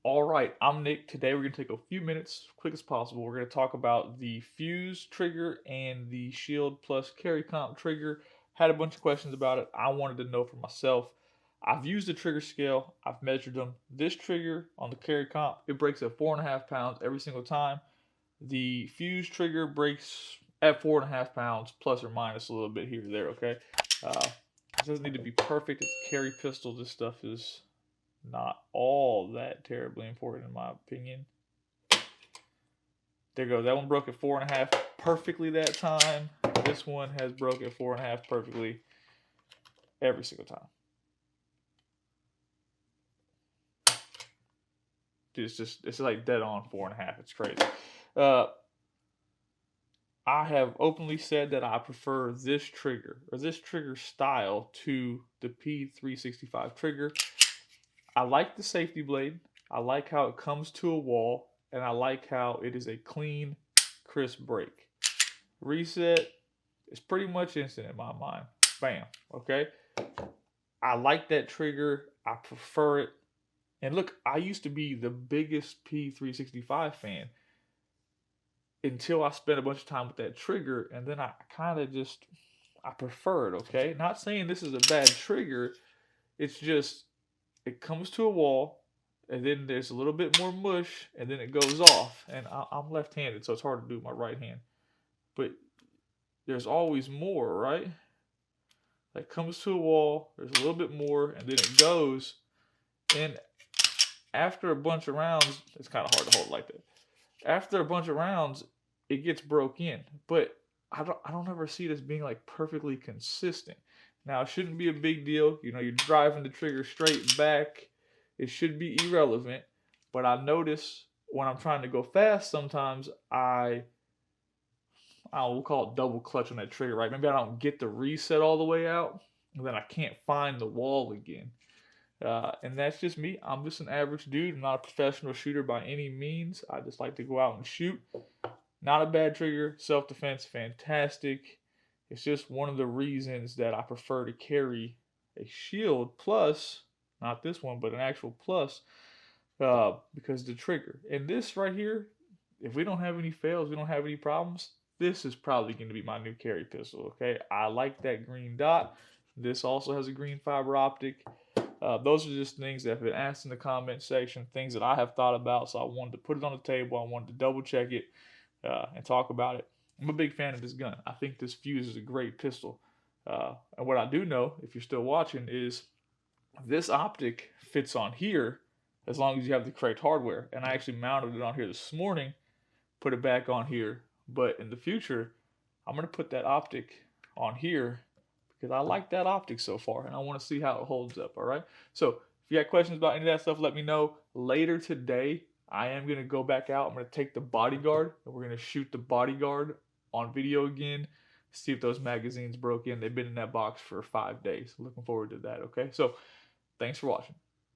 All right, I'm Nick. Today we're going to take a few minutes, quick as possible. We're going to talk about the Fuse trigger and the Shield plus Carry Comp trigger. Had a bunch of questions about it. I wanted to know for myself. I've used the trigger scale. I've measured them. This trigger on the Carry Comp, it breaks at 4.5 pounds every single time. The Fuse trigger breaks at 4.5 pounds, plus or minus a little bit here or there, okay? It doesn't need to be perfect. It's a carry pistol. This stuff is not all that terribly important in my opinion. There goes. That one broke at 4.5 perfectly that time. This one has broke at 4.5 perfectly every single time. It's like dead on 4.5. It's crazy. I have openly said that I prefer this trigger or this trigger style to the P365 trigger. I like the safety blade. I like how it comes to a wall, and I like how it is a clean, crisp break. Reset is pretty much instant in my mind. Bam. Okay. I like that trigger. I prefer it. And look, I used to be the biggest P365 fan until I spent a bunch of time with that trigger, and then I kind of just I prefer it. Okay. Not saying this is a bad trigger. It's just it comes to a wall, and then there's a little bit more mush, and then it goes off. And I'm left-handed, so it's hard to do with my right hand. But there's always more, right? That comes to a wall, there's a little bit more, and then it goes. And after a bunch of rounds, it's kind of hard to hold like that. After a bunch of rounds, it gets broke in. But I don't ever see it as being like perfectly consistent. Now, it shouldn't be a big deal. You know, you're driving the trigger straight back. It should be irrelevant. But I notice when I'm trying to go fast, sometimes we'll call it double clutch on that trigger, right? Maybe I don't get the reset all the way out, and then I can't find the wall again. And that's just me. I'm just an average dude. I'm not a professional shooter by any means. I just like to go out and shoot. Not a bad trigger. Self-defense, fantastic. It's just one of the reasons that I prefer to carry a shield plus, not this one, but an actual plus, because the trigger. And this right here, if we don't have any fails, we don't have any problems, this is probably going to be my new carry pistol, okay? I like that green dot. This also has a green fiber optic. Those are just things that have been asked in the comment section, things that I have thought about, so I wanted to put it on the table. I wanted to double check it and talk about it. I'm a big fan of this gun. I think this Fuse is a great pistol. And what I do know, if you're still watching, is this optic fits on here as long as you have the correct hardware. And I actually mounted it on here this morning, put it back on here. But in the future, I'm going to put that optic on here because I like that optic so far, and I want to see how it holds up, all right? So if you got questions about any of that stuff, let me know. Later today, I am going to go back out. I'm going to take the bodyguard, and we're going to shoot the bodyguard on video again, see if those magazines broke in. They've been in that box for 5 days. Looking forward to that, okay? So thanks for watching.